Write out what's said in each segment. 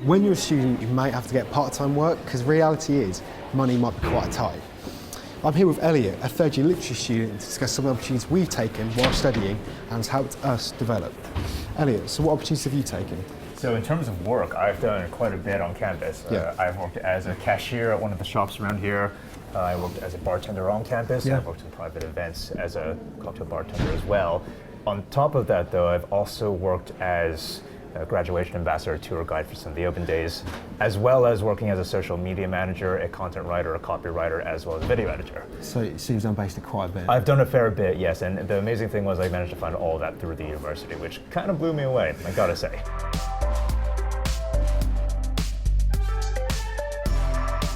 when you're a student, you may have to get part-time work because reality is money might be quite tight. I'm here with Elliot, a third-year literature student, to discuss some of the opportunities we've taken while studying and has helped us develop. Elliot, so what opportunities have you taken? So in terms of work, I've done quite a bit on campus. I've worked as a cashier at one of the shops around here. I worked as a bartender on campus. I've worked in private events as a cocktail bartender as well. On top of that, though, I've also worked as a graduation ambassador, tour guide for some of the open days, as well as working as a social media manager, a content writer, a copywriter, as well as a video editor. So it seems I'm basically quite a bit. I've done a fair bit, yes, and the amazing thing was I managed to find all of that through the university, which kind of blew me away, I gotta say.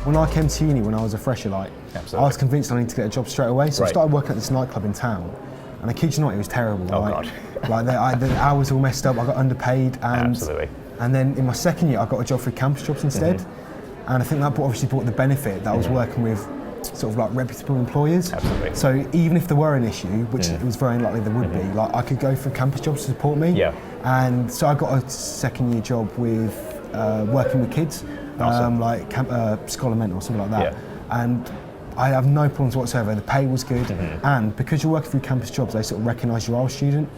When I came to uni when I was a fresher, I was convinced I needed to get a job straight away, so I started working at this nightclub in town. And I kid you not, it was terrible. God. The hours were all messed up, I got underpaid. And then in my second year, I got a job through campus jobs instead. And I think that obviously brought the benefit that I was working with sort of like reputable employers. So even if there were an issue, which it was very unlikely there would be, like I could go through campus jobs to support me. And so I got a second year job with working with kids, like Scholar Mentor or something like that. And I have no problems whatsoever. The pay was good, and because you're working through campus jobs, they sort of recognise you are a student,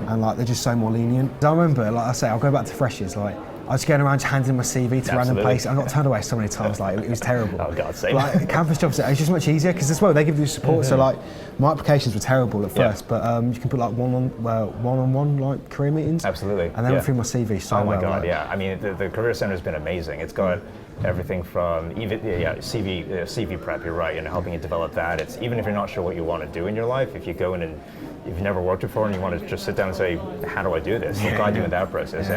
and like they're just so more lenient. I remember, like I say, I'll go back to freshers. Like I was going around just handing my CV to random places. I got turned away so many times. Like it was terrible. Oh God, same. Like campus jobs, it's just much easier because as well they give you support. So like my applications were terrible at first, but you can put like one-on-one like career meetings. And they went through my CV so well. Oh my God, I mean the career center has been amazing. It's got everything from even CV prep. You're right, and helping you develop that. It's even if you're not sure what you want to do in your life, if you go in and you've never worked before and you want to just sit down and say, how do I do this? What guide you in that process?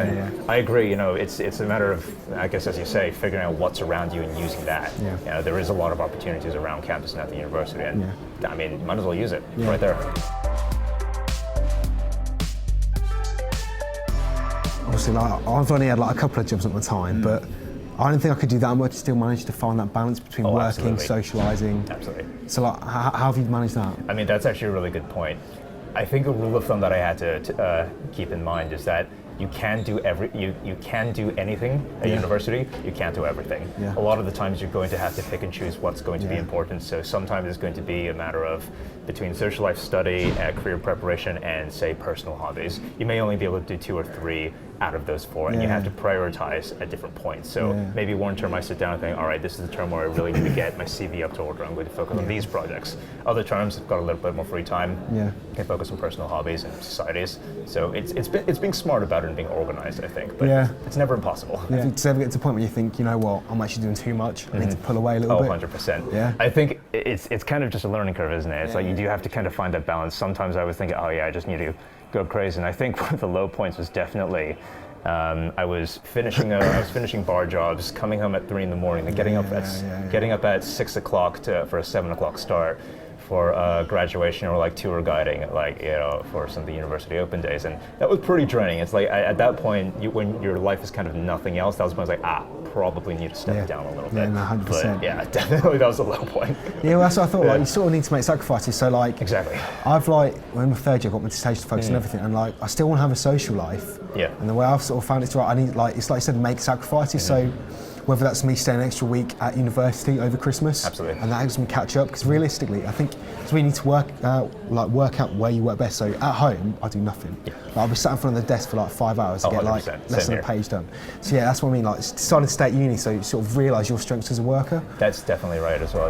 I agree. You know, it's a matter of, I guess, as you say, figuring out what's around you and using that. You know, there is a lot of opportunities around campus and at the university, and I mean, might as well use it. It's right there. Obviously, like I've only had like a couple of jobs at the time, but I don't think I could do that much. Still manage to find that balance between working, socialising. So, like, how have you managed that? I mean, that's actually a really good point. I think a rule of thumb that I had to keep in mind is that you can do you can do anything at university. You can't do everything. A lot of the times you're going to have to pick and choose what's going to be important. So sometimes it's going to be a matter of between social life study, career preparation, and say personal hobbies. You may only be able to do 2 or 3 out of those 4, and you have to prioritize at different points. So maybe one term I sit down and think, all right, this is the term where I really need to get my CV up to order. I'm going to focus on these projects. Other terms, I've got a little bit more free time. Can focus on personal hobbies and societies. So it's being smart about it and being organized, I think. But it's never impossible. I think to ever get to the point where you think, you know what, I'm actually doing too much. I need to pull away a little bit. 100%. I think it's kind of just a learning curve, isn't it? It's like you do have to kind of find that balance. Sometimes I was thinking, oh yeah, I just need to go crazy. And I think one of the low points was definitely I was finishing bar jobs, coming home at 3 in the morning, and getting up at 6 o'clock for a 7 o'clock start for graduation or like tour guiding, like, you know, for some of the university open days, and that was pretty draining. It's like at that point, when your life is kind of nothing else, that was when I was like, probably need to step down a little bit. 100%. But definitely that was a low point. Well, that's what I thought. Like, you sort of need to make sacrifices. So like, I've like, when in my third year, I got my dissertation to focus on everything, and like, I still want to have a social life. And the way I've sort of found it's right, I need, like, it's like you said, make sacrifices. So whether that's me staying an extra week at university over Christmas, and that helps me catch up, because realistically, I think we need to work out where you work best. So at home, I do nothing. Like, I'll be sat in front of the desk for like 5 hours to get like less than a page done. So yeah, that's what I mean. Like, deciding to stay at uni, so you sort of realise your strengths as a worker. That's definitely right as well.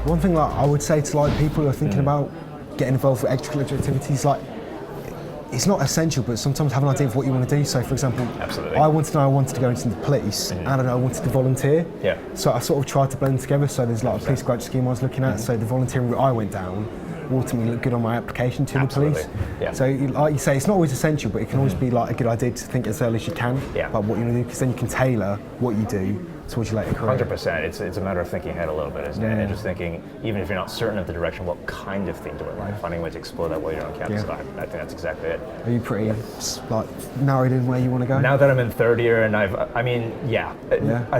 One thing like I would say to like people who are thinking about getting involved with extracurricular activities, like, it's not essential, but sometimes have an idea of what you want to do. So for example, I wanted to go into the police, and I wanted to volunteer. So I sort of tried to blend together. So there's like a police graduate scheme I was looking at. So the volunteering route I went down ultimately looked good on my application to the police. So like you say, it's not always essential, but it can always be like a good idea to think as early as you can about what you want to do, because then you can tailor what you do towards your later career. 100%. It's a matter of thinking ahead a little bit, isn't it? And just thinking, even if you're not certain of the direction, what kind of thing do I like? Finding a way to explore that while you're on campus. I think that's exactly it. Are you pretty like narrowed in where you want to go? Now that I'm in third year, and I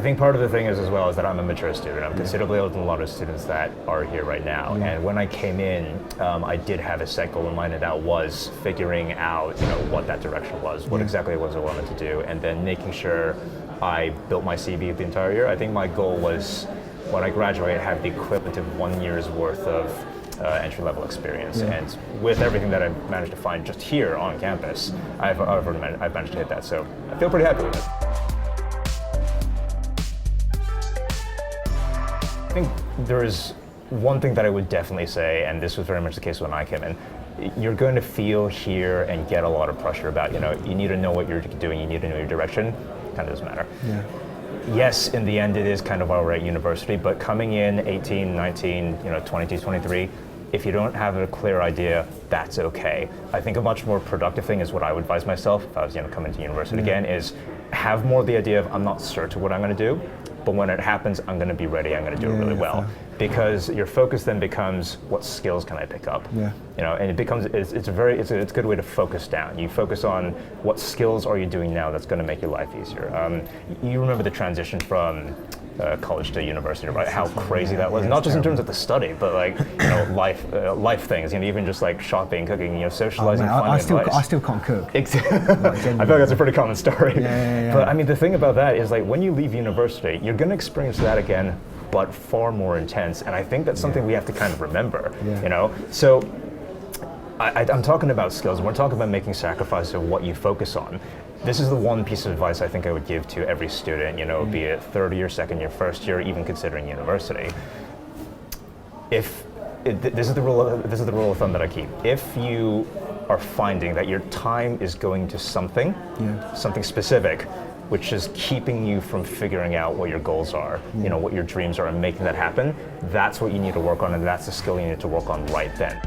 think part of the thing is as well is that I'm a mature student. I'm considerably older than a lot of students that are here right now. And when I came in, I did have a set goal in mind, and that was figuring out, what that direction was, what exactly it was I wanted to do, and then making sure I built my CV the entire year. I think my goal was, when I graduate, have the equivalent of 1 year's worth of entry-level experience. And with everything that I've managed to find just here on campus, I've managed to hit that. So I feel pretty happy with it. I think there is one thing that I would definitely say, and this was very much the case when I came in. You're going to feel, hear, and get a lot of pressure about, you need to know what you're doing, you need to know your direction. Kind of doesn't matter. Yes, in the end it is kind of all right university, but coming in 18, 19, 22, 23, if you don't have a clear idea, that's okay. I think a much more productive thing is what I would advise myself if I was coming to university again, is have more the idea of, I'm not certain what I'm going to do, but when it happens, I'm going to be ready, I'm going to do it really well. Because your focus then becomes, what skills can I pick up? And it becomes, it's a good way to focus down. You focus on what skills are you doing now that's going to make your life easier. You remember the transition from college to university, right? How crazy that was. Not just in terms of the study, but like life things. Even just like shopping, cooking, socializing, finding advice. I still can't cook. Exactly. I feel like that's a pretty common story. But I mean, the thing about that is, like, when you leave university, you're going to experience that again, but far more intense. And I think that's something we have to kind of remember. So I'm talking about skills, and we're talking about making sacrifices of what you focus on. This is the one piece of advice I think I would give to every student, be it third year, second year, first year, even considering university. This is the rule of thumb that I keep. If you are finding that your time is going to something specific, which is keeping you from figuring out what your goals are, what your dreams are, and making that happen, that's what you need to work on, and that's the skill you need to work on right then.